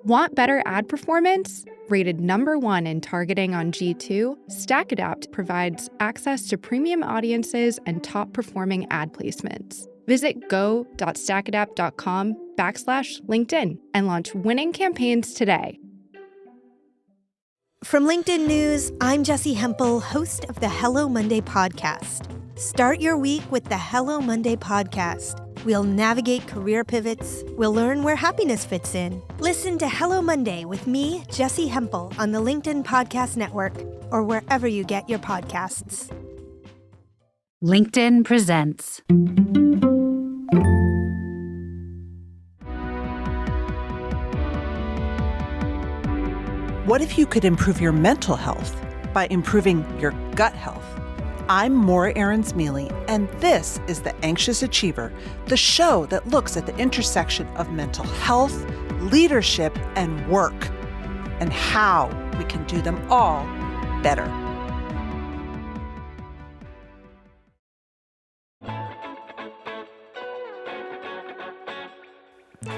Want better ad performance? Rated #1 in targeting on G2, StackAdapt provides access to premium audiences and top-performing ad placements. Visit go.stackadapt.com/LinkedIn and launch winning campaigns today. From LinkedIn News, I'm Jessie Hempel, host of the Hello Monday podcast. Start your week with the Hello Monday podcast. We'll navigate career pivots. We'll learn where happiness fits in. Listen to Hello Monday with me, Jessie Hempel, on the LinkedIn Podcast Network or wherever you get your podcasts. LinkedIn presents. What if you could improve your mental health by improving your gut health? I'm Aarons-Mele, and this is The Anxious Achiever, the show that looks at the intersection of mental health, leadership, and work, and how we can do them all better.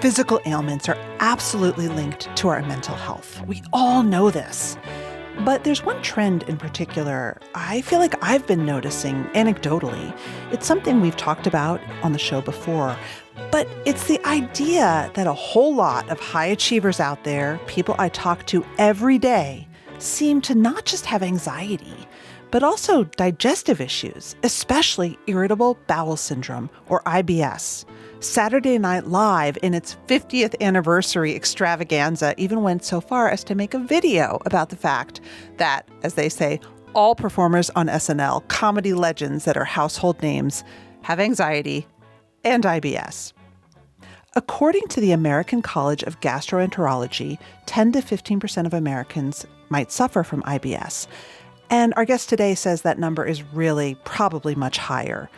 Physical ailments are absolutely linked to our mental health. We all know this. But there's one trend in particular I feel like I've been noticing anecdotally. It's something we've talked about on the show before, but it's the idea that a whole lot of high achievers out there, people I talk to every day, seem to not just have anxiety, but also digestive issues, especially irritable bowel syndrome, or IBS. Saturday Night Live, in its 50th anniversary extravaganza, even went so far as to make a video about the fact that, as they say, all performers on SNL, comedy legends that are household names, have anxiety and IBS. According to the American College of Gastroenterology, 10 to 15% of Americans might suffer from IBS. And our guest today says that number is really probably much higher.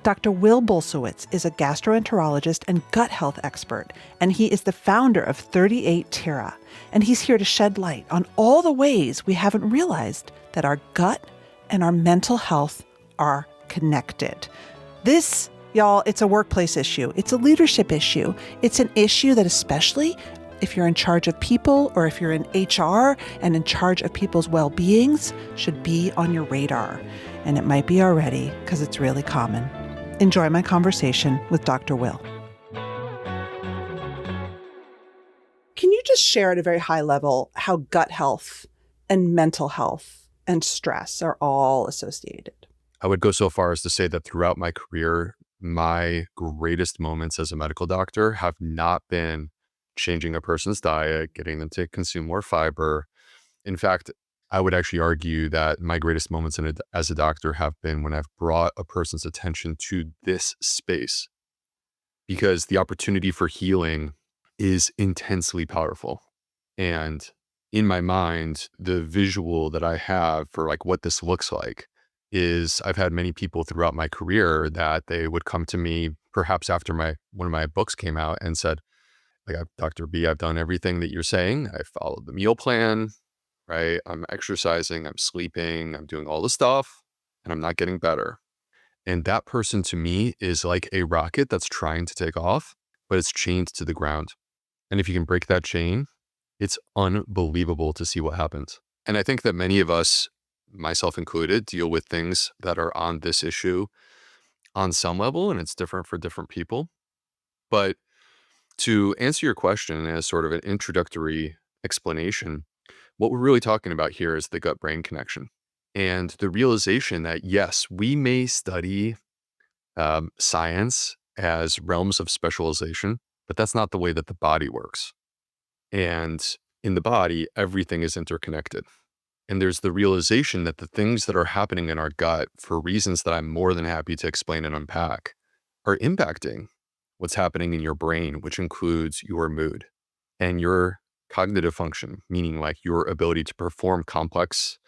Dr. Bulsiewicz is a gastroenterologist and gut health expert, and he is the founder of 38 Tira. And he's here to shed light on all the ways we haven't realized that our gut and our mental health are connected. This, y'all, it's a workplace issue. It's a leadership issue. It's an issue that, especially if you're in charge of people or if you're in HR and in charge of people's well-beings, should be on your radar. And it might be already because it's really common. Enjoy my conversation with Dr. Will. Can you just share at a very high level how gut health and mental health and stress are all associated? I would go so far as to say that throughout my career, my greatest moments as a medical doctor have not been changing a person's diet, getting them to consume more fiber. In fact, I would actually argue that my greatest moments as a doctor have been when I've brought a person's attention to this space, because the opportunity for healing is intensely powerful. And in my mind, the visual that I have for like what this looks like is I've had many people throughout my career that they would come to me perhaps after one of my books came out and said, like, Dr. B, I've done everything that you're saying. I followed the meal plan, right? I'm exercising, I'm sleeping, I'm doing all the stuff, and I'm not getting better. And that person to me is like a rocket that's trying to take off, but it's chained to the ground. And if you can break that chain, it's unbelievable to see what happens. And I think that many of us, myself included, deal with things that are on this issue on some level, and it's different for different people. But to answer your question as sort of an introductory explanation, what we're really talking about here is the gut-brain connection and the realization that, yes, we may study science as realms of specialization, but that's not the way that the body works. And in the body, everything is interconnected. And there's the realization that the things that are happening in our gut, for reasons that I'm more than happy to explain and unpack, are impacting what's happening in your brain, which includes your mood and your cognitive function, meaning like your ability to perform complex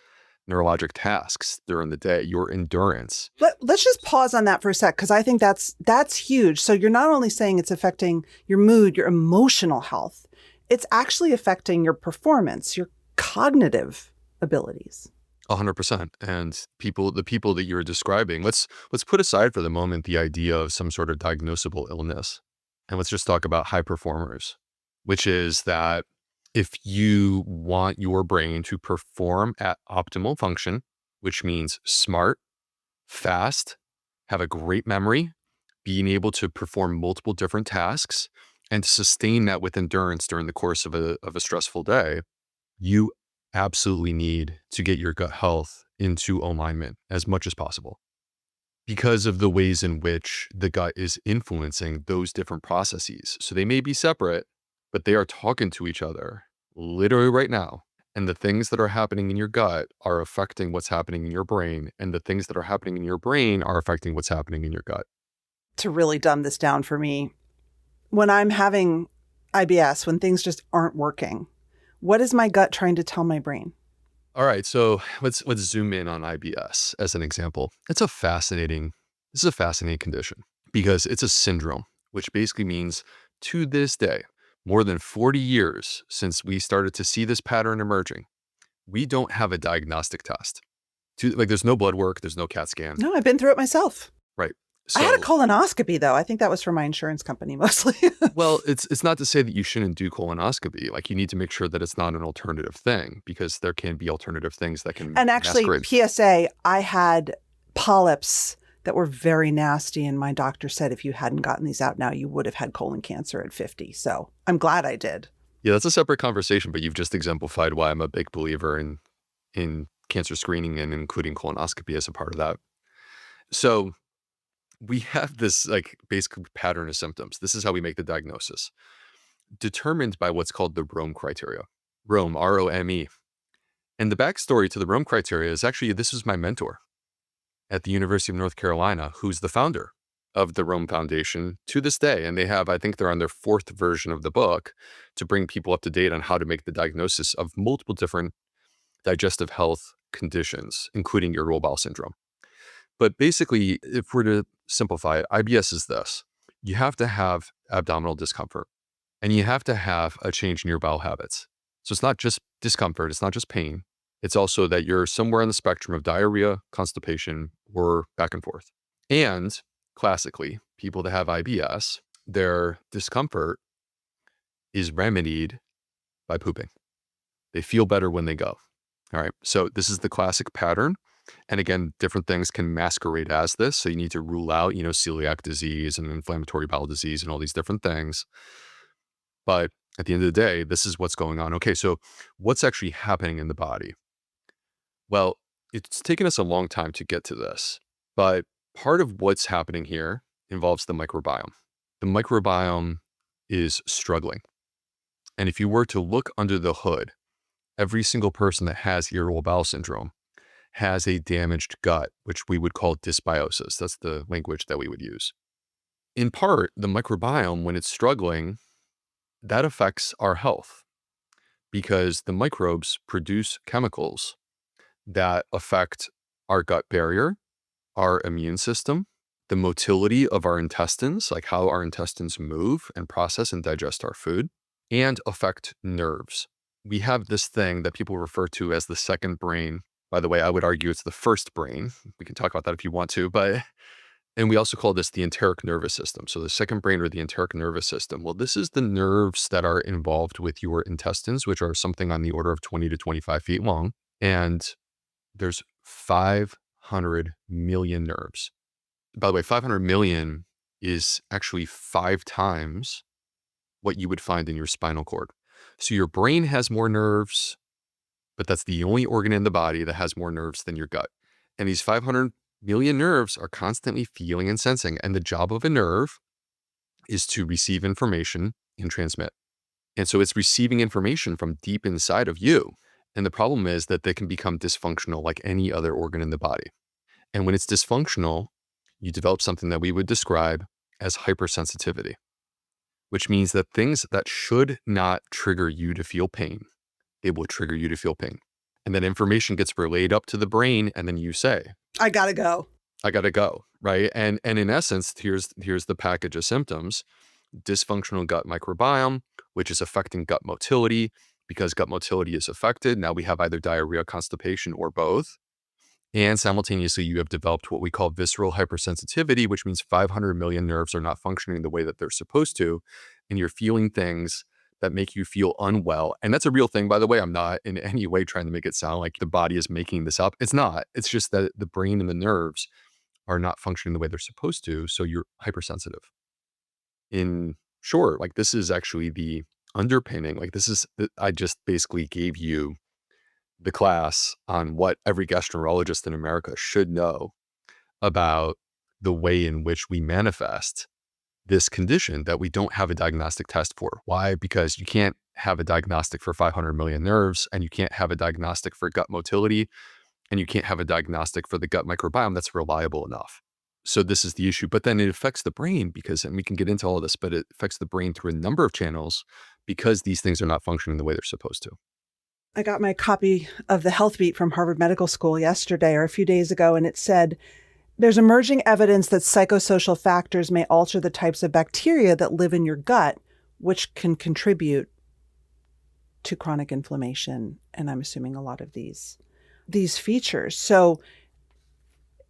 neurologic tasks during the day, your endurance. Let's just pause on that for a sec, because I think that's huge. So you're not only saying it's affecting your mood, your emotional health, it's actually affecting your performance, your cognitive abilities. 100%. And the people that you're describing, let's put aside for the moment the idea of some sort of diagnosable illness. And let's just talk about high performers, which is that If you want your brain to perform at optimal function, which means smart, fast, have a great memory, being able to perform multiple different tasks, and to sustain that with endurance during the course of a stressful day, you absolutely need to get your gut health into alignment as much as possible because of the ways in which the gut is influencing those different processes. So they may be separate, but they are talking to each other literally right now. And the things that are happening in your gut are affecting what's happening in your brain. And the things that are happening in your brain are affecting what's happening in your gut. To really dumb this down for me, when I'm having IBS, when things just aren't working, what is my gut trying to tell my brain? All right, so let's zoom in on IBS as an example. This is a fascinating condition because it's a syndrome, which basically means to this day, more than 40 years since we started to see this pattern emerging, we don't have a diagnostic test. There's no blood work, there's no CAT scan. No, I've been through it myself. Right. I had a colonoscopy, though. I think that was for my insurance company mostly. Well, it's not to say that you shouldn't do colonoscopy. Like, you need to make sure that it's not an alternative thing because there can be alternative things that can And actually, masquerade. PSA, I had polyps that were very nasty. And my doctor said if you hadn't gotten these out now, you would have had colon cancer at 50. So I'm glad I did. Yeah, that's a separate conversation, but you've just exemplified why I'm a big believer in cancer screening and including colonoscopy as a part of that. So we have this basic pattern of symptoms. This is how we make the diagnosis, determined by what's called the Rome criteria. Rome, R-O-M-E. And the backstory to the Rome criteria is actually, this was my mentor at the University of North Carolina, who's the founder of the Rome Foundation to this day. And I think they're on their 4th version of the book to bring people up to date on how to make the diagnosis of multiple different digestive health conditions, including irritable bowel syndrome. But basically, if we're to simplify it, IBS is this. You have to have abdominal discomfort, and you have to have a change in your bowel habits. So it's not just discomfort, it's not just pain. It's also that you're somewhere on the spectrum of diarrhea, constipation, or back and forth. And classically, people that have IBS, their discomfort is remedied by pooping. They feel better when they go. All right. So this is the classic pattern. And again, different things can masquerade as this. So you need to rule out, celiac disease and inflammatory bowel disease and all these different things. But at the end of the day, this is what's going on. Okay, so what's actually happening in the body? Well, it's taken us a long time to get to this, but part of what's happening here involves the microbiome. The microbiome is struggling. And if you were to look under the hood, every single person that has irritable bowel syndrome has a damaged gut, which we would call dysbiosis. That's the language that we would use. In part, the microbiome, when it's struggling, that affects our health because the microbes produce chemicals that affect our gut barrier, our immune system, the motility of our intestines, like how our intestines move and process and digest our food, and affect nerves. We have this thing that people refer to as the second brain. By the way, I would argue it's the first brain. We can talk about that if you want to, and we also call this the enteric nervous system. So the second brain or the enteric nervous system. Well, this is the nerves that are involved with your intestines, which are something on the order of 20 to 25 feet long. And there's 500 million nerves. By the way, 500 million is actually 5 times what you would find in your spinal cord. So your brain has more nerves, but that's the only organ in the body that has more nerves than your gut. And these 500 million nerves are constantly feeling and sensing. And the job of a nerve is to receive information and transmit. And so it's receiving information from deep inside of you. And the problem is that they can become dysfunctional like any other organ in the body. And when it's dysfunctional, you develop something that we would describe as hypersensitivity, which means that things that should not trigger you to feel pain, they will trigger you to feel pain. And then information gets relayed up to the brain, and then you say, I gotta go. I gotta go, right? And in essence, here's the package of symptoms. Dysfunctional gut microbiome, which is affecting gut motility. Because gut motility is affected, now we have either diarrhea, constipation, or both. And simultaneously, you have developed what we call visceral hypersensitivity, which means 500 million nerves are not functioning the way that they're supposed to. And you're feeling things that make you feel unwell. And that's a real thing, by the way. I'm not in any way trying to make it sound like the body is making this up. It's not. It's just that the brain and the nerves are not functioning the way they're supposed to. So you're hypersensitive. In short, like this is actually the underpinning. Like I just basically gave you the class on what every gastroenterologist in America should know about the way in which we manifest this condition that we don't have a diagnostic test for. Why? Because you can't have a diagnostic for 500 million nerves, and you can't have a diagnostic for gut motility, and you can't have a diagnostic for the gut microbiome that's reliable enough. So this is the issue. But then it affects the brain because, and we can get into all of this, but it affects the brain through a number of channels because these things are not functioning the way they're supposed to. I got my copy of the Health Beat from Harvard Medical School yesterday or a few days ago, and it said, there's emerging evidence that psychosocial factors may alter the types of bacteria that live in your gut, which can contribute to chronic inflammation. And I'm assuming a lot of these features. So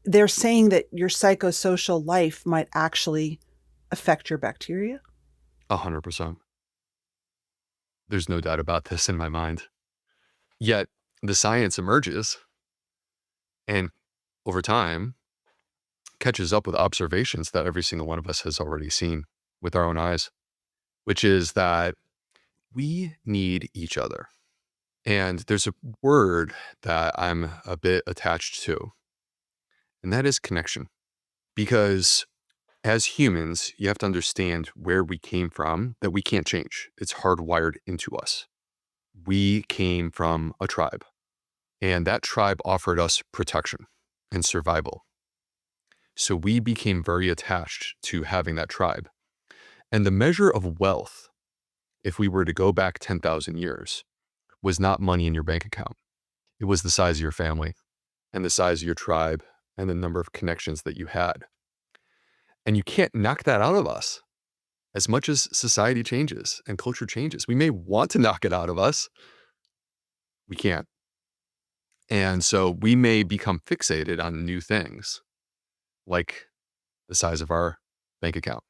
they're saying that your psychosocial life might actually affect your bacteria? 100%. There's no doubt about this in my mind. Yet the science emerges and over time catches up with observations that every single one of us has already seen with our own eyes, which is that we need each other. And there's a word that I'm a bit attached to, and that is connection. Because as humans, you have to understand where we came from, that we can't change. It's hardwired into us. We came from a tribe, and that tribe offered us protection and survival. So we became very attached to having that tribe. And the measure of wealth, if we were to go back 10,000 years, was not money in your bank account. It was the size of your family and the size of your tribe and the number of connections that you had. And you can't knock that out of us. As much as society changes and culture changes, we may want to knock it out of us. We can't. And so we may become fixated on new things, like the size of our bank account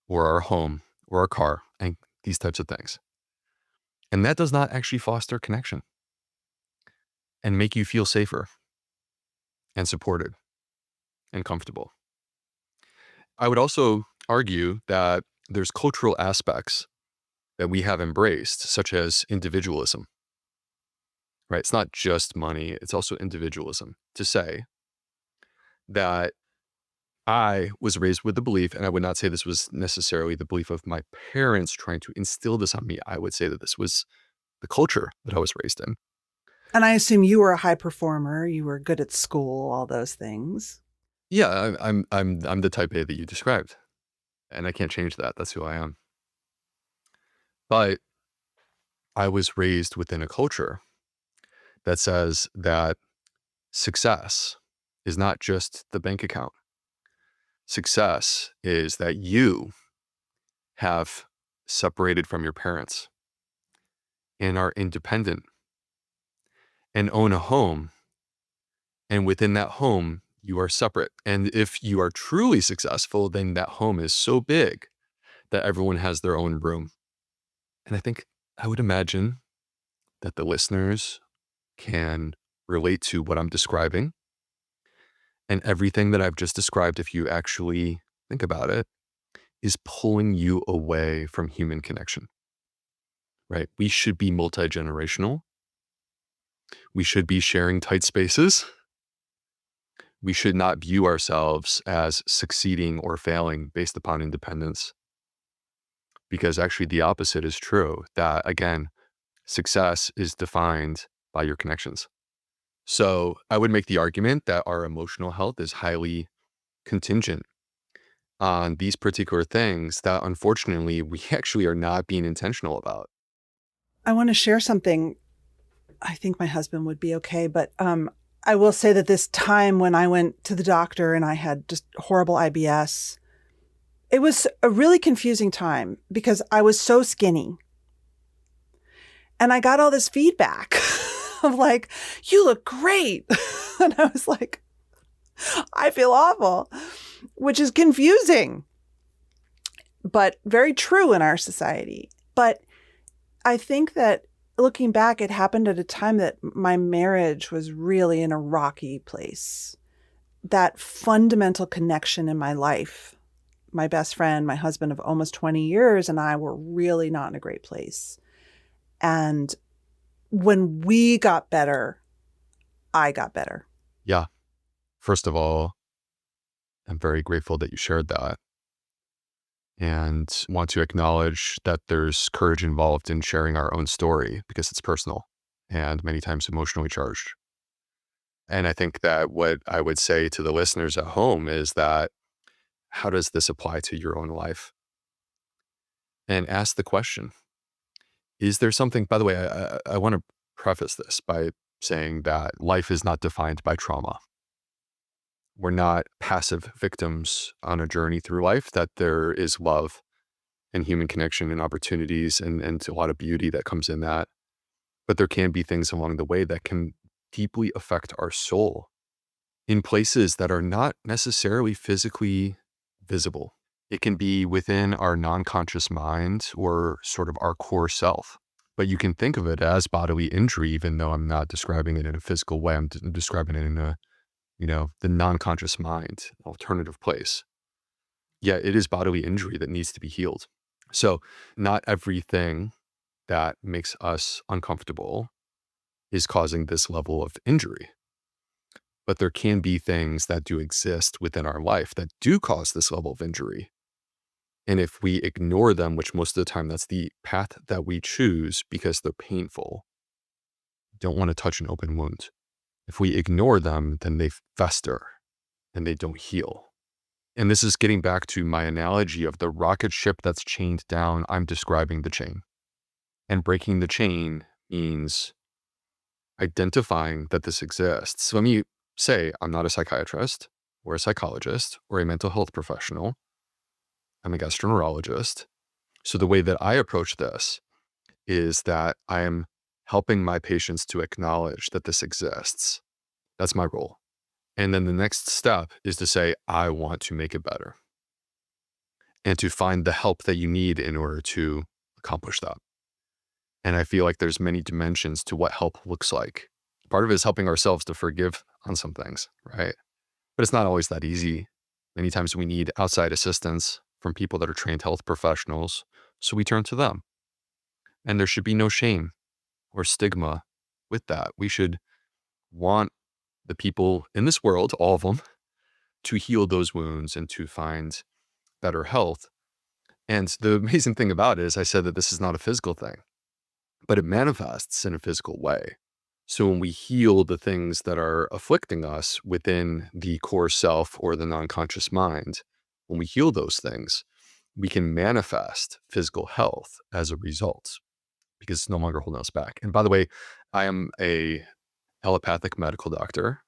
or our home or our car and these types of things. And that does not actually foster connection and make you feel safer and supported and comfortable. I would also argue that there's cultural aspects that we have embraced, such as individualism, right? It's not just money, it's also individualism, to say that I was raised with the belief, and I would not say this was necessarily the belief of my parents trying to instill this on me. I would say that this was the culture that I was raised in. And I assume you were a high performer, you were good at school, all those things. Yeah, I'm the type A that you described, and I can't change that. That's who I am. But I was raised within a culture that says that success is not just the bank account. Success is that you have separated from your parents and are independent and own a home. And within that home, you are separate. And if you are truly successful, then that home is so big that everyone has their own room. And I would imagine that the listeners can relate to what I'm describing. And everything that I've just described, if you actually think about it, is pulling you away from human connection, right? We should be multi-generational. We should be sharing tight spaces. We should not view ourselves as succeeding or failing based upon independence. Because actually the opposite is true, that again, success is defined by your connections. So I would make the argument that our emotional health is highly contingent on these particular things that unfortunately we actually are not being intentional about. I want to share something. I think my husband would be okay, but I will say that this time when I went to the doctor and I had just horrible IBS, it was a really confusing time because I was so skinny. And I got all this feedback of like, you look great. And I was like, I feel awful, which is confusing, but very true in our society. But I think that looking back, it happened at a time that my marriage was really in a rocky place. That fundamental connection in my life, my best friend, my husband of almost 20 years, and I were really not in a great place. And when we got better, I got better. Yeah. First of all, I'm very grateful that you shared that, and want to acknowledge that there's courage involved in sharing our own story because it's personal and many times emotionally charged. And I think that what I would say to the listeners at home is that, how does this apply to your own life? And ask the question, is there something, by the way, I want to preface this by saying that life is not defined by trauma. We're not passive victims on a journey through life, that there is love and human connection and opportunities and a lot of beauty that comes in that. But there can be things along the way that can deeply affect our soul in places that are not necessarily physically visible. It can be within our non-conscious mind or sort of our core self. But you can think of it as bodily injury, even though I'm not describing it in a physical way. I'm describing it in a, the non-conscious mind, alternative place. Yeah, it is bodily injury that needs to be healed. So not everything that makes us uncomfortable is causing this level of injury. But there can be things that do exist within our life that do cause this level of injury. And if we ignore them, which most of the time that's the path that we choose because they're painful, don't want to touch an open wound. If we ignore them, then they fester and they don't heal. And this is getting back to my analogy of the rocket ship that's chained down. I'm describing the chain. And breaking the chain means identifying that this exists. So let me say, I'm not a psychiatrist or a psychologist or a mental health professional. I'm a gastroenterologist. So the way that I approach this is that I am helping my patients to acknowledge that this exists. That's my role. And then the next step is to say, I want to make it better, and to find the help that you need in order to accomplish that. And I feel like there's many dimensions to what help looks like. Part of it is helping ourselves to forgive on some things, right? But it's not always that easy. Many times we need outside assistance from people that are trained health professionals, so we turn to them. And there should be no shame or stigma with that. We should want the people in this world, all of them, to heal those wounds and to find better health. And the amazing thing about it is I said that this is not a physical thing, but it manifests in a physical way. So when we heal the things that are afflicting us within the core self or the non-conscious mind, when we heal those things, we can manifest physical health as a result because it's no longer holding us back. And by the way, I am a allopathic medical doctor,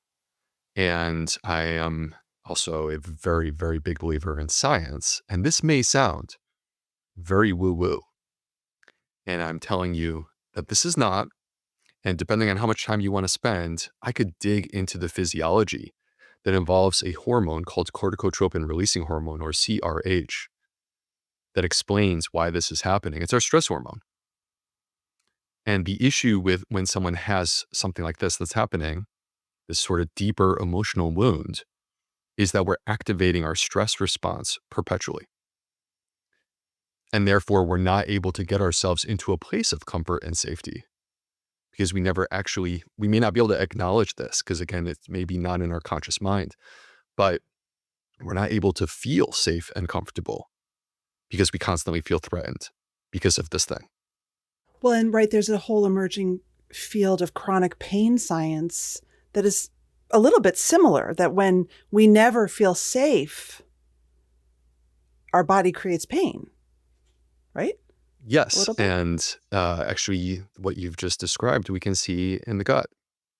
and I am also a very, very big believer in science. And this may sound very woo-woo. And I'm telling you that this is not. And depending on how much time you want to spend, I could dig into the physiology that involves a hormone called corticotropin releasing hormone, or CRH, that explains why this is happening. It's our stress hormone. And the issue with when someone has something like this that's happening, this sort of deeper emotional wound, is that we're activating our stress response perpetually. And therefore, we're not able to get ourselves into a place of comfort and safety because we may not be able to acknowledge this because, again, it's maybe not in our conscious mind, but we're not able to feel safe and comfortable because we constantly feel threatened because of this thing. Well, and right, there's a whole emerging field of chronic pain science that is a little bit similar, that when we never feel safe, our body creates pain, right? Yes. And actually, what you've just described, we can see in the gut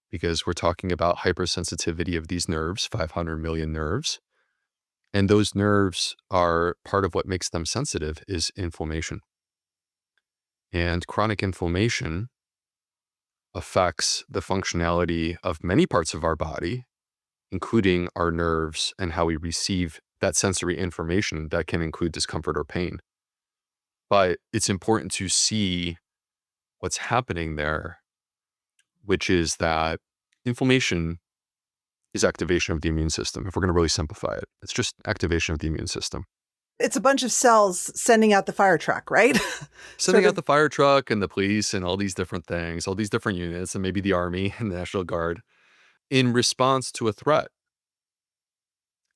because we're talking about hypersensitivity of these nerves, 500 million nerves. And those nerves are part of what makes them sensitive is inflammation. And chronic inflammation affects the functionality of many parts of our body, including our nerves and how we receive that sensory information that can include discomfort or pain. But it's important to see what's happening there, which is that inflammation is activation of the immune system. If we're going to really simplify it, it's just activation of the immune system. It's a bunch of cells sending out the fire truck, right? Sending out the fire truck and the police and all these different things, all these different units, and maybe the Army and the National Guard in response to a threat.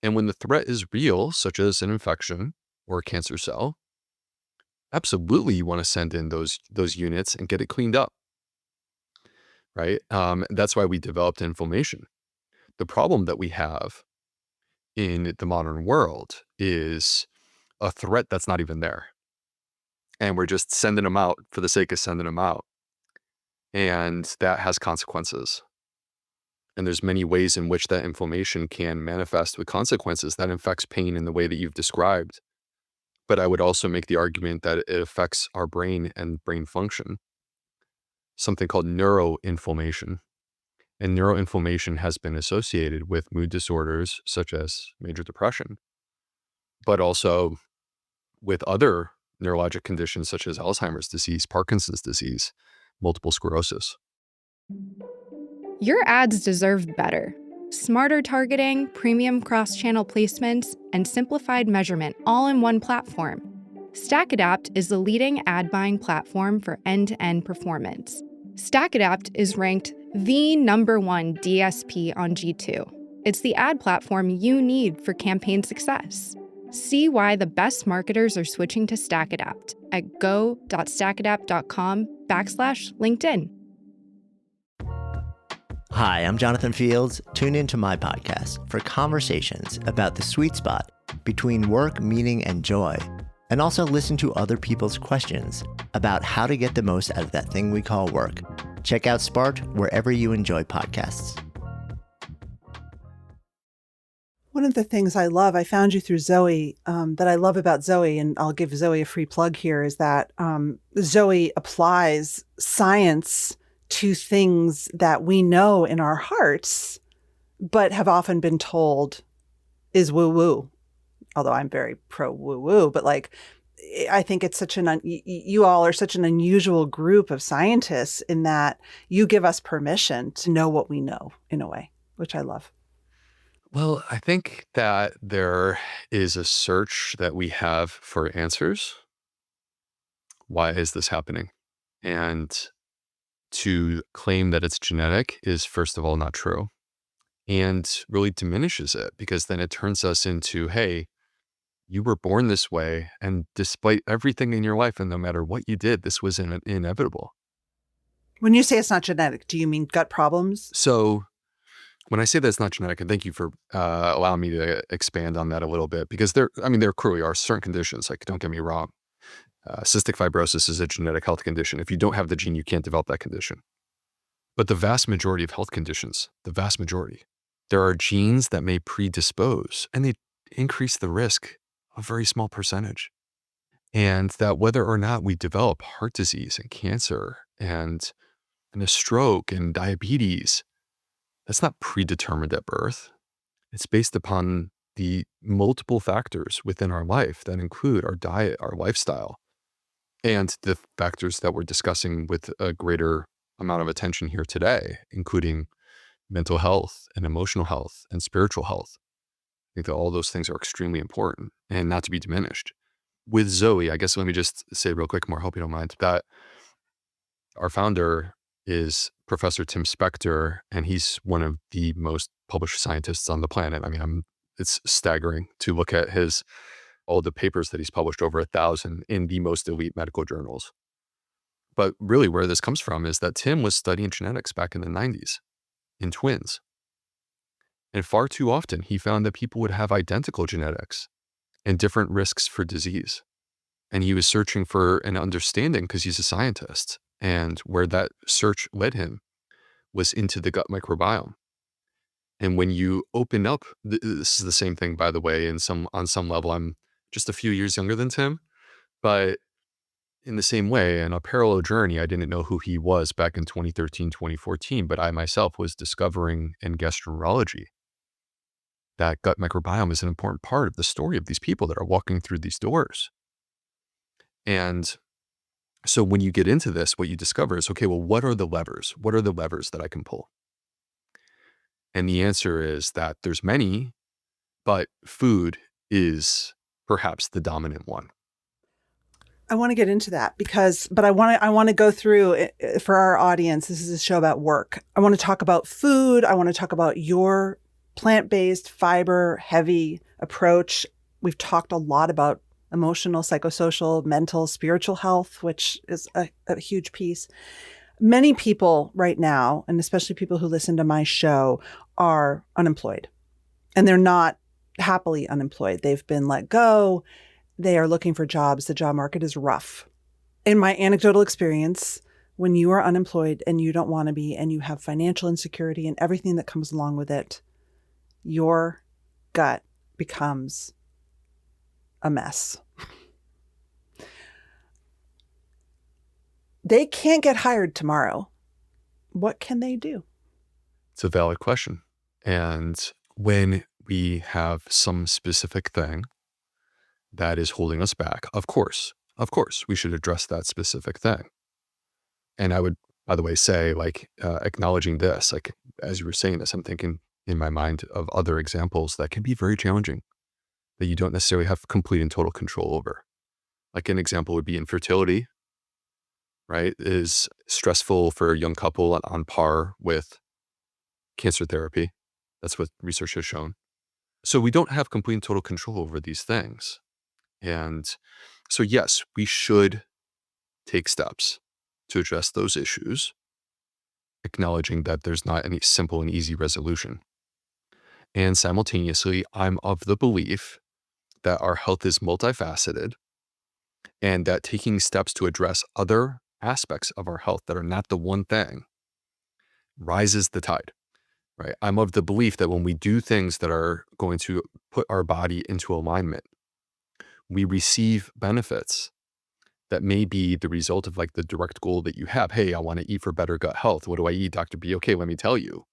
And when the threat is real, such as an infection or a cancer cell, absolutely you want to send in those units and get it cleaned up, right? That's why we developed inflammation. The problem that we have in the modern world is a threat that's not even there. And we're just sending them out for the sake of sending them out. And that has consequences. And there's many ways in which that inflammation can manifest with consequences that affects pain in the way that you've described. But I would also make the argument that it affects our brain and brain function, something called neuroinflammation. And neuroinflammation has been associated with mood disorders such as major depression, but also with other neurologic conditions such as Alzheimer's disease, Parkinson's disease, multiple sclerosis. Your ads deserve better. Smarter targeting, premium cross-channel placements, and simplified measurement all in one platform. StackAdapt is the leading ad buying platform for end-to-end performance. StackAdapt is ranked the #1 DSP on G2. It's the ad platform you need for campaign success. See why the best marketers are switching to StackAdapt at go.stackadapt.com/LinkedIn. Hi, I'm Jonathan Fields. Tune into my podcast for conversations about the sweet spot between work, meaning, and joy, and also listen to other people's questions about how to get the most out of that thing we call work. Check out Sparked wherever you enjoy podcasts. One of the things I love, I found you through Zoe, that I love about Zoe, and I'll give Zoe a free plug here, is that Zoe applies science to things that we know in our hearts, but have often been told is woo-woo. Although I'm very pro woo-woo, but like, I think it's you all are such an unusual group of scientists in that you give us permission to know what we know in a way, which I love. Well, I think that there is a search that we have for answers. Why is this happening? And to claim that it's genetic is, first of all, not true, and really diminishes it, because then it turns us into, hey, you were born this way, and despite everything in your life and no matter what you did, this was inevitable. When you say it's not genetic, do you mean gut problems? So when I say that it's not genetic, and thank you for allowing me to expand on that a little bit, because there clearly are certain conditions, like, don't get me wrong. Cystic fibrosis is a genetic health condition. If you don't have the gene, you can't develop that condition. But the vast majority of health conditions, there are genes that may predispose, and they increase the risk a very small percentage. And that whether or not we develop heart disease and cancer and a stroke and diabetes, that's not predetermined at birth. It's based upon the multiple factors within our life that include our diet, our lifestyle, and the factors that we're discussing with a greater amount of attention here today, including mental health and emotional health and spiritual health. I think that all those things are extremely important and not to be diminished. With Zoe, I guess let me just say real quick more, hope you don't mind, that our founder is Professor Tim Spector, and he's one of the most published scientists on the planet. I mean, it's staggering to look at all the papers that he's published, over 1,000 in the most elite medical journals. But really where this comes from is that Tim was studying genetics back in the 90s in twins. And far too often he found that people would have identical genetics and different risks for disease. And he was searching for an understanding because he's a scientist. And where that search led him was into the gut microbiome. And when you open up, this is the same thing, by the way, on some level. I'm just a few years younger than Tim, but in the same way, in a parallel journey, I didn't know who he was back in 2013, 2014, but I myself was discovering in gastroenterology that gut microbiome is an important part of the story of these people that are walking through these doors. And So when you get into this, what you discover is, okay, well, what are the levers? What are the levers that I can pull? And the answer is that there's many, but food is perhaps the dominant one. I want to get into that but I want to go through for our audience. This is a show about work. I want to talk about food. I want to talk about your plant-based, fiber heavy approach. We've talked a lot about emotional, psychosocial, mental, spiritual health, which is a huge piece. Many people right now, and especially people who listen to my show, are unemployed, and they're not happily unemployed. They've been let go. They are looking for jobs. The job market is rough. In my anecdotal experience, when you are unemployed and you don't want to be, and you have financial insecurity and everything that comes along with it, your gut becomes a mess. They can't get hired tomorrow. What can they do? It's a valid question. And when we have some specific thing that is holding us back, of course, we should address that specific thing. And I would, by the way, say, like, acknowledging this, like, as you were saying this, I'm thinking in my mind of other examples that can be very challenging, that you don't necessarily have complete and total control over. Like, an example would be infertility, right? Is stressful for a young couple on par with cancer therapy. That's what research has shown. So we don't have complete and total control over these things. And so, yes, we should take steps to address those issues, acknowledging that there's not any simple and easy resolution. And simultaneously, I'm of the belief that our health is multifaceted, and that taking steps to address other aspects of our health that are not the one thing rises the tide, right? I'm of the belief that when we do things that are going to put our body into alignment, we receive benefits that may be the result of, like, the direct goal that you have. Hey, I want to eat for better gut health. What do I eat, Dr. B? Okay, let me tell you.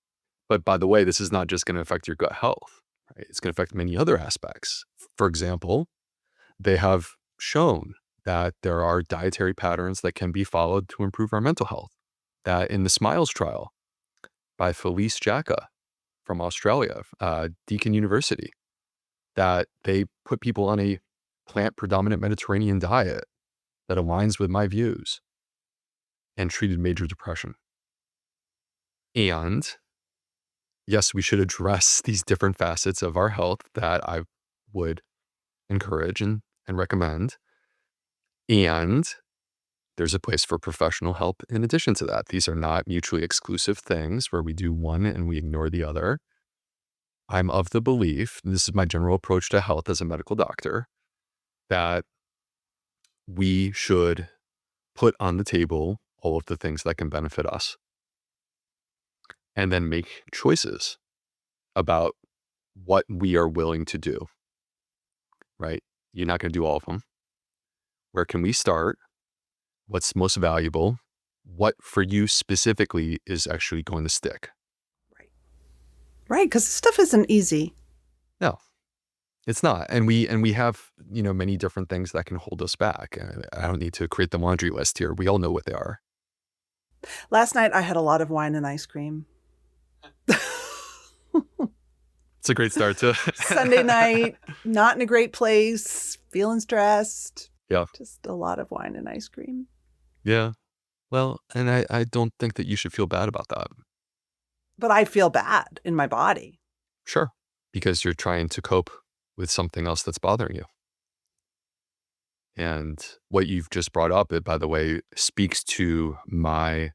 But by the way, this is not just going to affect your gut health, right? It's going to affect many other aspects. For example, they have shown that there are dietary patterns that can be followed to improve our mental health. That in the SMILES trial by Felice Jacka from Australia, Deakin University, that they put people on a plant-predominant Mediterranean diet that aligns with my views and treated major depression. And yes, we should address these different facets of our health that I would encourage and recommend. And there's a place for professional help in addition to that. These are not mutually exclusive things where we do one and we ignore the other. I'm of the belief, and this is my general approach to health as a medical doctor, that we should put on the table all of the things that can benefit us and then make choices about what we are willing to do, right? You're not going to do all of them. Where can we start? What's most valuable? What for you specifically is actually going to stick? Right, because this stuff isn't easy. No, it's not. And we have, many different things that can hold us back. I don't need to create the laundry list here. We all know what they are. Last night, I had a lot of wine and ice cream. It's a great start to Sunday night, not in a great place, feeling stressed. Yeah. Just a lot of wine and ice cream. Yeah. Well, and I don't think that you should feel bad about that. But I feel bad in my body. Sure. Because you're trying to cope with something else that's bothering you. And what you've just brought up, it, by the way, speaks to my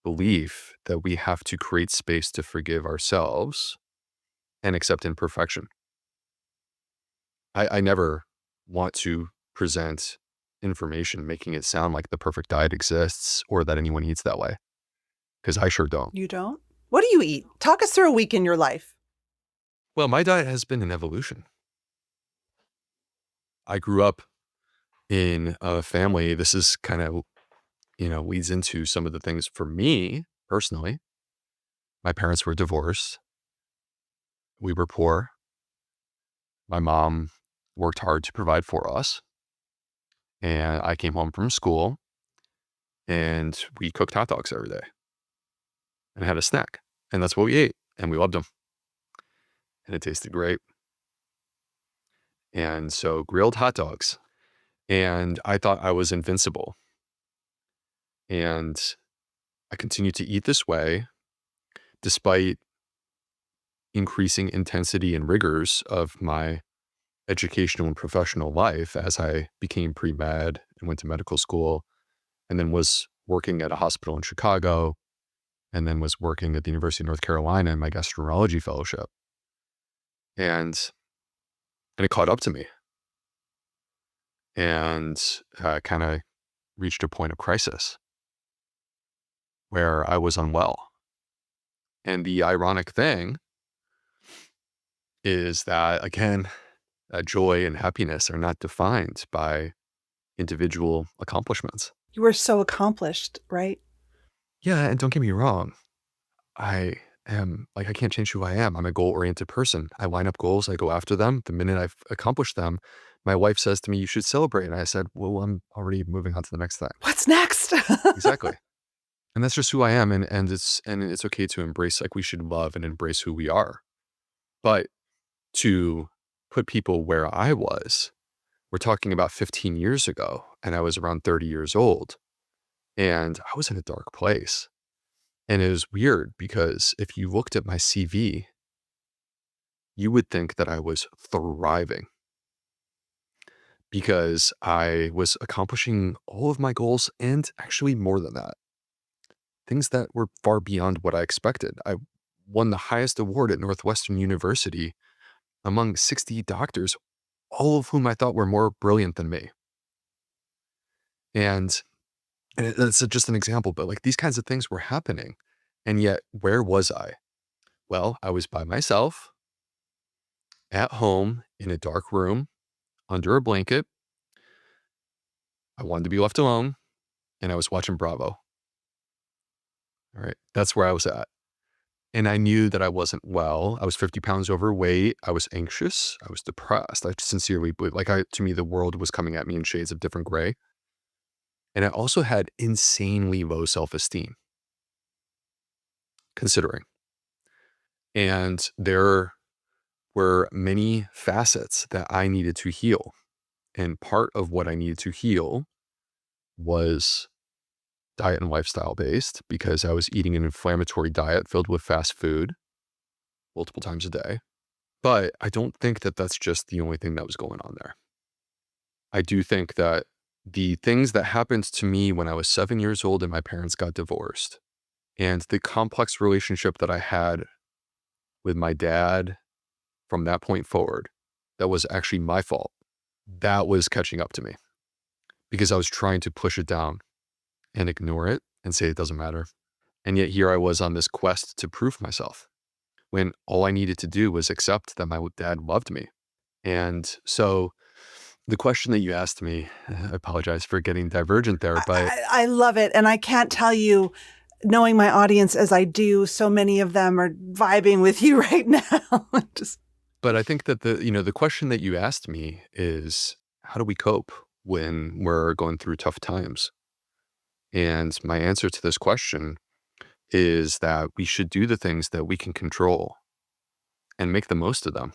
belief that we have to create space to forgive ourselves and accept imperfection. I never want to present information making it sound like the perfect diet exists or that anyone eats that way, because I sure don't. You don't? What do you eat? Talk us through a week in your life. Well, my diet has been an evolution. I grew up in a family, this is kind of, leads into some of the things for me personally. My parents were divorced. We were poor. My mom worked hard to provide for us. And I came home from school and we cooked hot dogs every day and had a snack. And that's what we ate. And we loved them. And it tasted great. And so grilled hot dogs. And I thought I was invincible. And I continued to eat this way despite increasing intensity and rigors of my educational and professional life as I became pre-med and went to medical school, and then was working at a hospital in Chicago, and then was working at the University of North Carolina in my gastroenterology fellowship. And it caught up to me and kind of reached a point of crisis where I was unwell. And the ironic thing is that, again, joy and happiness are not defined by individual accomplishments. You were so accomplished, right? Yeah, and don't get me wrong. I I can't change who I am. I'm a goal-oriented person. I line up goals, I go after them. The minute I've accomplished them, my wife says to me, "You should celebrate." And I said, "Well, I'm already moving on to the next thing." What's next? Exactly. And that's just who I am. And it's okay to embrace, like, we should love and embrace who we are. But to put people where I was, we're talking about 15 years ago, and I was around 30 years old, and I was in a dark place. And it was weird because if you looked at my CV, you would think that I was thriving because I was accomplishing all of my goals and actually more than that, things that were far beyond what I expected. I won the highest award at Northwestern University among 60 doctors, all of whom I thought were more brilliant than me. And, it's just an example, but like these kinds of things were happening. And yet, where was I? Well, I was by myself at home in a dark room under a blanket. I wanted to be left alone, and I was watching Bravo. All right. That's where I was at. And I knew that I wasn't well. I was 50 pounds overweight. I was anxious. I was depressed. I sincerely believe, to me, the world was coming at me in shades of different gray. And I also had insanely low self-esteem, considering. And there were many facets that I needed to heal. And part of what I needed to heal was diet and lifestyle based, because I was eating an inflammatory diet filled with fast food multiple times a day. But I don't think that that's just the only thing that was going on there. I do think that the things that happened to me when I was 7 years old and my parents got divorced, and the complex relationship that I had with my dad from that point forward, that was actually my fault. That was catching up to me because I was trying to push it down and ignore it and say it doesn't matter. And yet here I was on this quest to prove myself when all I needed to do was accept that my dad loved me. And so the question that you asked me, I apologize for getting divergent there, but I love it. And I can't tell you, knowing my audience as I do, so many of them are vibing with you right now. but I think that the question that you asked me is, how do we cope when we're going through tough times? And my answer to this question is that we should do the things that we can control and make the most of them,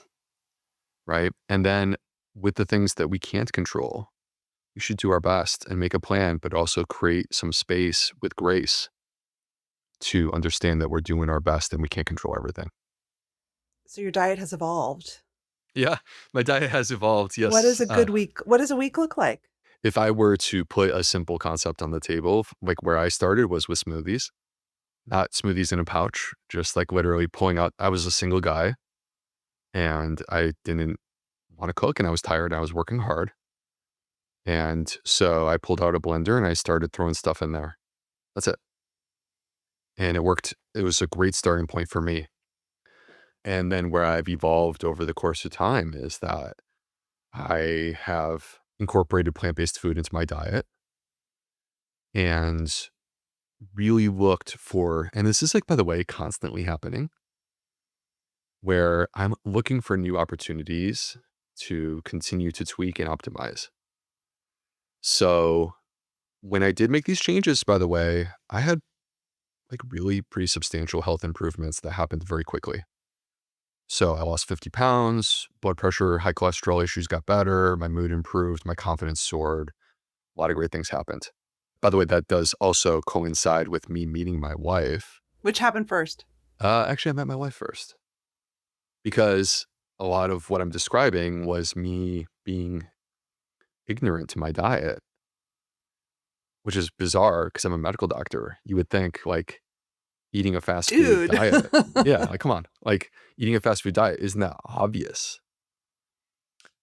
right? And then with the things that we can't control, we should do our best and make a plan, but also create some space with grace to understand that we're doing our best and we can't control everything. So your diet has evolved. Yeah, my diet has evolved. Yes. What is a good week? What does a week look like? If I were to put a simple concept on the table, like where I started was with smoothies, not smoothies in a pouch, just like literally pulling out. I was a single guy and I didn't want to cook and I was tired. I was working hard. And so I pulled out a blender and I started throwing stuff in there. That's it. And it worked. It was a great starting point for me. And then where I've evolved over the course of time is that I have incorporated plant-based food into my diet and really looked for, and this is like, by the way, constantly happening, where I'm looking for new opportunities to continue to tweak and optimize. So when I did make these changes, by the way, I had like really pretty substantial health improvements that happened very quickly. So I lost 50 pounds, blood pressure, high cholesterol issues got better, my mood improved, my confidence soared. A lot of great things happened. By the way, that does also coincide with me meeting my wife. Which happened first? Actually, I met my wife first because a lot of what I'm describing was me being ignorant to my diet, which is bizarre because I'm a medical doctor. You would think like eating a fast food Dude. diet. Yeah, like come on. Like eating a fast food diet, isn't that obvious?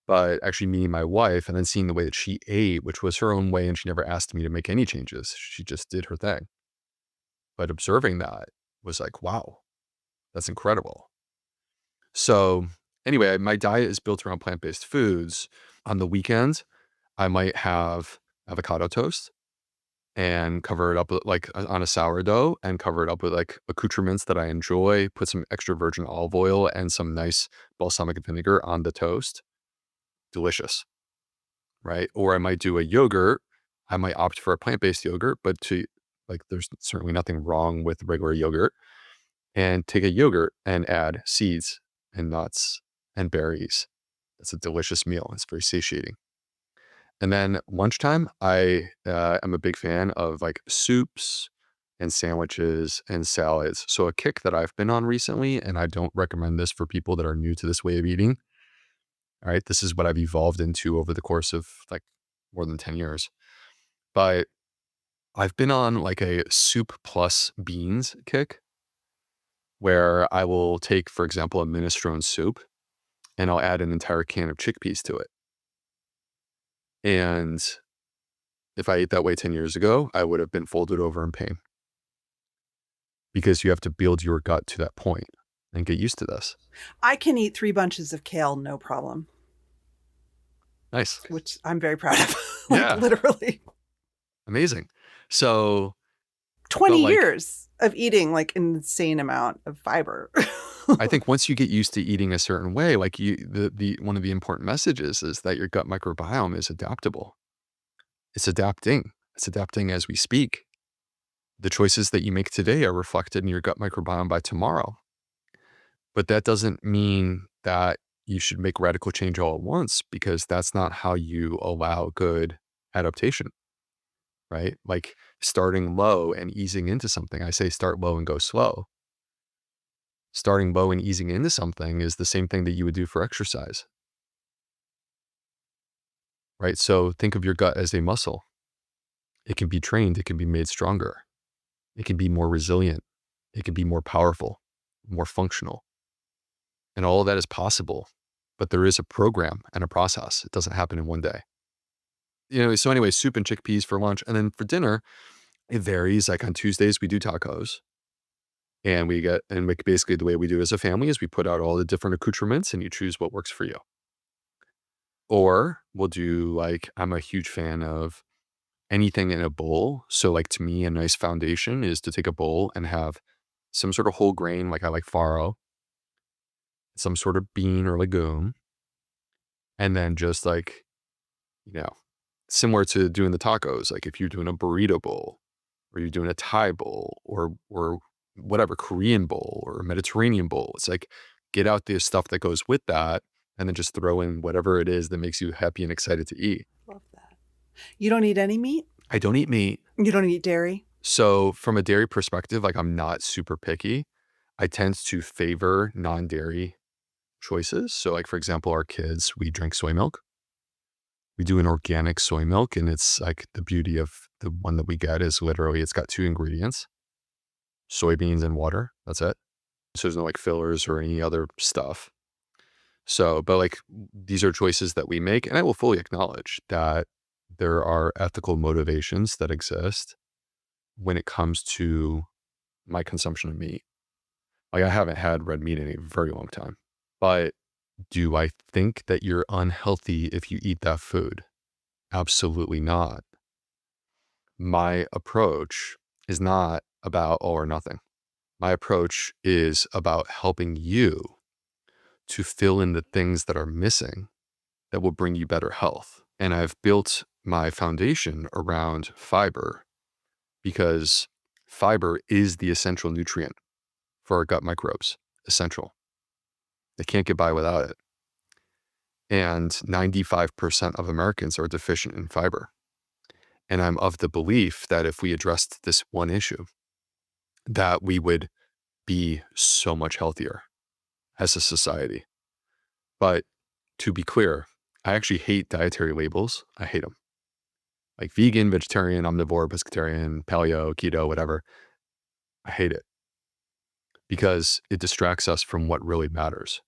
But actually meeting my wife and then seeing the way that she ate, which was her own way, and she never asked me to make any changes. She just did her thing. But observing that was like, wow, that's incredible. So anyway, my diet is built around plant-based foods. On the weekends, I might have avocado toast and cover it up with, like on a sourdough, and cover it up with like accoutrements that I enjoy, put some extra virgin olive oil and some nice balsamic vinegar on the toast. Delicious, right? Or I might do a yogurt. I might opt for a plant-based yogurt, but there's certainly nothing wrong with regular yogurt. And take a yogurt and add seeds and nuts and berries. That's a delicious meal. It's very satiating. And then lunchtime, I am a big fan of like soups and sandwiches and salads. So a kick that I've been on recently, and I don't recommend this for people that are new to this way of eating. All right, this is what I've evolved into over the course of like more than 10 years. But I've been on like a soup plus beans kick where I will take, for example, a minestrone soup and I'll add an entire can of chickpeas to it. And if I ate that way 10 years ago, I would have been folded over in pain because you have to build your gut to that point and get used to this. I can eat 3 bunches of kale, no problem. Nice. Which I'm very proud of. Like Yeah. literally. Amazing. So 20 years of eating like an insane amount of fiber. I think once you get used to eating a certain way, like the one of the important messages is that your gut microbiome is adaptable. It's adapting. It's adapting as we speak. The choices that you make today are reflected in your gut microbiome by tomorrow. But that doesn't mean that you should make radical change all at once, because that's not how you allow good adaptation, right? Like starting low and easing into something. I say start low and go slow. Starting low and easing into something is the same thing that you would do for exercise, right? So think of your gut as a muscle. It can be trained. It can be made stronger. It can be more resilient. It can be more powerful, more functional. And all of that is possible, but there is a program and a process. It doesn't happen in one day. So anyway, soup and chickpeas for lunch. And then for dinner, it varies. Like on Tuesdays, we do tacos. And basically the way we do as a family is we put out all the different accoutrements and you choose what works for you. Or we'll do I'm a huge fan of anything in a bowl. So like to me, a nice foundation is to take a bowl and have some sort of whole grain, like I like farro, some sort of bean or legume, and then just similar to doing the tacos, like if you're doing a burrito bowl or you're doing a Thai bowl or whatever, Korean bowl or a Mediterranean bowl, it's like get out the stuff that goes with that and then just throw in whatever it is that makes you happy and excited to eat. Love that. You don't eat any meat? I don't eat meat. You don't eat dairy? So from a dairy perspective, I'm not super picky. I tend to favor non-dairy choices. So for example, our kids, we drink soy milk. We do an organic soy milk, and it's like the beauty of the one that we get is literally it's got 2 ingredients, soybeans and water. That's it. So there's no fillers or any other stuff. So, but these are choices that we make, and I will fully acknowledge that there are ethical motivations that exist when it comes to my consumption of meat. I haven't had red meat in a very long time, but do I think that you're unhealthy if you eat that food? Absolutely not. My approach is not about all or nothing. My approach is about helping you to fill in the things that are missing that will bring you better health. And I've built my foundation around fiber because fiber is the essential nutrient for our gut microbes. Essential. They can't get by without it. And 95% of Americans are deficient in fiber. And I'm of the belief that if we addressed this one issue, that we would be so much healthier as a society. But to be clear, I actually hate dietary labels. I hate them. Like vegan, vegetarian, omnivore, pescatarian, paleo, keto, whatever. I hate it because it distracts us from what really matters,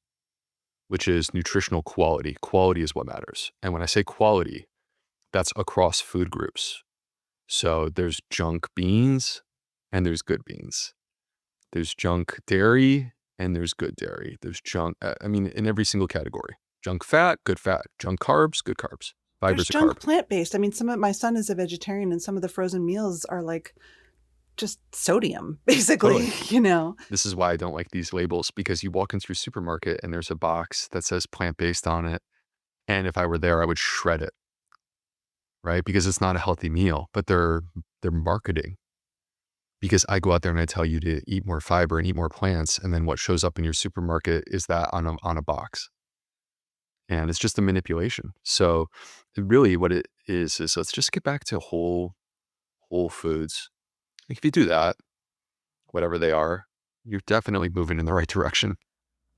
which is nutritional quality. Quality is what matters. And when I say quality, that's across food groups. So there's junk beans and there's good beans. There's junk dairy and there's good dairy. There's junk, in every single category. Junk fat, good fat. Junk carbs, good carbs. There's Fiber's a junk carb. plant-based. I mean, my son is a vegetarian, and some of the frozen meals are like just sodium, basically, Totally. This is why I don't like these labels, because you walk into a supermarket and there's a box that says plant-based on it. And if I were there, I would shred it, right? Because it's not a healthy meal, but they're marketing. Because I go out there and I tell you to eat more fiber and eat more plants, and then what shows up in your supermarket is that on a box. And it's just a manipulation. So really what it is let's just get back to whole foods. Like if you do that, whatever they are, you're definitely moving in the right direction.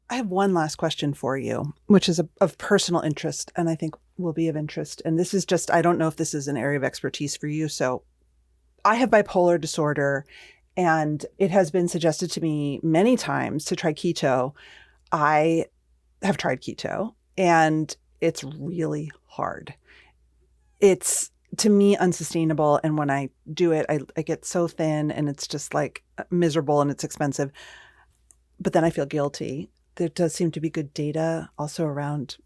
I have one last question for you, which is of personal interest, and I think will be of interest. And this is just, I don't know if this is an area of expertise for you. So I have bipolar disorder, and it has been suggested to me many times to try keto. I have tried keto, and it's really hard. It's, to me, unsustainable. And when I do it, I get so thin, and it's just like miserable, and it's expensive. But then I feel guilty. There does seem to be good data also around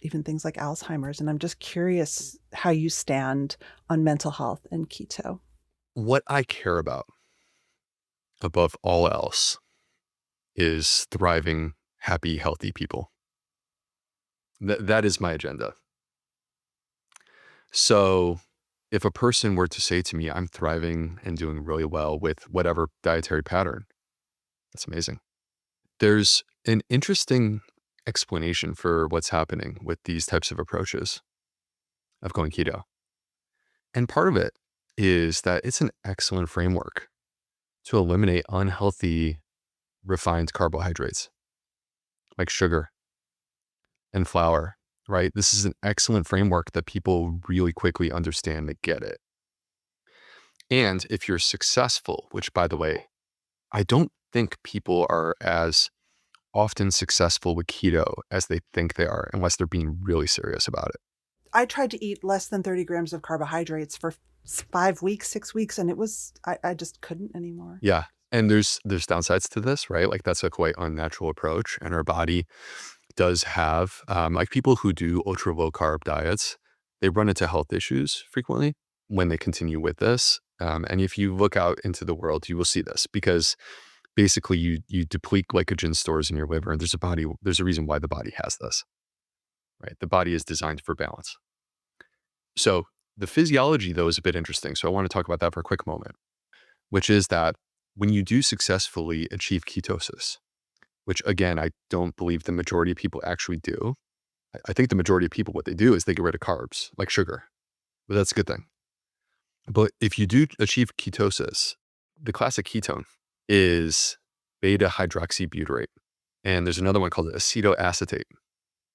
even things like Alzheimer's. And I'm just curious how you stand on mental health and keto. What I care about above all else is thriving, happy, healthy people. That is my agenda. So if a person were to say to me, I'm thriving and doing really well with whatever dietary pattern, that's amazing. There's an interesting explanation for what's happening with these types of approaches of going keto. And part of it is that it's an excellent framework to eliminate unhealthy, refined carbohydrates like sugar and flour, right? This is an excellent framework that people really quickly understand, they get it. And if you're successful, which by the way, I don't think people are as often successful with keto as they think they are, unless they're being really serious about it. I tried to eat less than 30 grams of carbohydrates for 5 weeks, 6 weeks, and it was, I just couldn't anymore. Yeah. And there's downsides to this, right? Like that's a quite unnatural approach. And our body does have, like people who do ultra low carb diets, they run into health issues frequently when they continue with this. And if you look out into the world, you will see this, because basically you deplete glycogen stores in your liver, and there's a reason why the body has this, right? The body is designed for balance. So the physiology, though, is a bit interesting. So I want to talk about that for a quick moment, which is that when you do successfully achieve ketosis, which again, I don't believe the majority of people actually do. I think the majority of people, what they do is they get rid of carbs like sugar, but that's a good thing. But if you do achieve ketosis, the classic ketone is beta hydroxybutyrate. And there's another one called acetoacetate.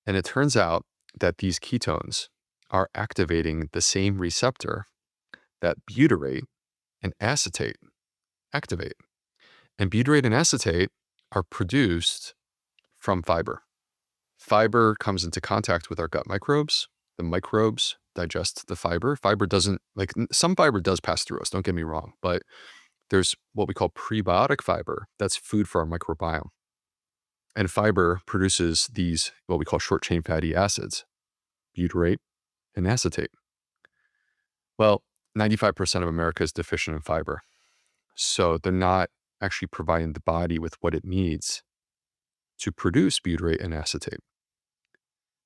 And it turns out that these ketones are activating the same receptor that butyrate and acetate activate. And butyrate and acetate are produced from fiber. Fiber comes into contact with our gut microbes. The microbes digest the fiber. Fiber doesn't, like some fiber does pass through us, don't get me wrong, but there's what we call prebiotic fiber. That's food for our microbiome. And fiber produces these, what we call short chain fatty acids, butyrate and acetate. Well, 95% of America is deficient in fiber. So they're not actually providing the body with what it needs to produce butyrate and acetate.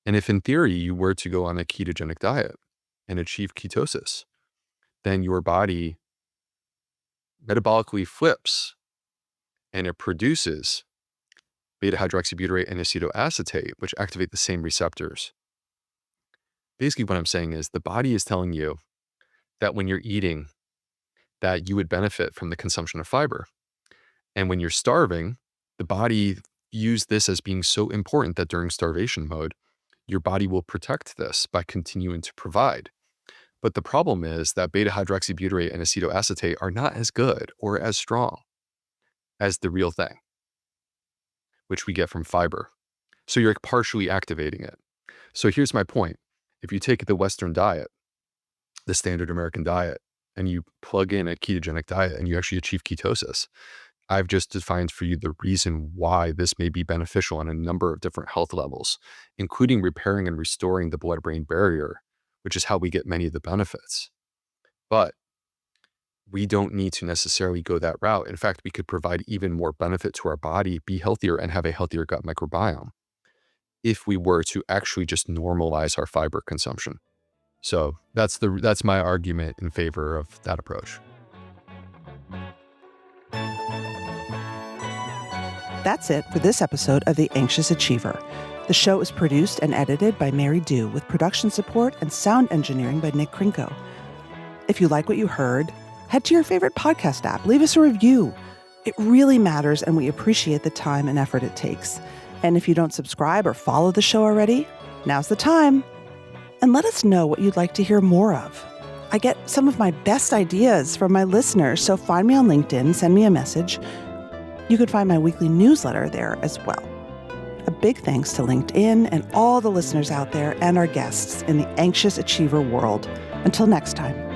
And if in theory you were to go on a ketogenic diet and achieve ketosis, then your body metabolically flips and it produces beta-hydroxybutyrate and acetoacetate, which activate the same receptors. Basically, what I'm saying is the body is telling you that when you're eating, that you would benefit from the consumption of fiber. And when you're starving, the body views this as being so important that during starvation mode, your body will protect this by continuing to provide. But the problem is that beta-hydroxybutyrate and acetoacetate are not as good or as strong as the real thing, which we get from fiber. So you're partially activating it. So here's my point. If you take the Western diet, the standard American diet, and you plug in a ketogenic diet and you actually achieve ketosis, I've just defined for you the reason why this may be beneficial on a number of different health levels, including repairing and restoring the blood-brain barrier, which is how we get many of the benefits. But we don't need to necessarily go that route. In fact, we could provide even more benefit to our body, be healthier, and have a healthier gut microbiome if we were to actually just normalize our fiber consumption. So that's my argument in favor of that approach. That's it for this episode of The Anxious Achiever. The show is produced and edited by Mary Dew with production support and sound engineering by Nick Krinko. If you like what you heard, head to your favorite podcast app, leave us a review. It really matters and we appreciate the time and effort it takes. And if you don't subscribe or follow the show already, now's the time. And let us know what you'd like to hear more of. I get some of my best ideas from my listeners, so find me on LinkedIn, send me a message. You could find my weekly newsletter there as well. A big thanks to LinkedIn and all the listeners out there and our guests in the Anxious Achiever world. Until next time.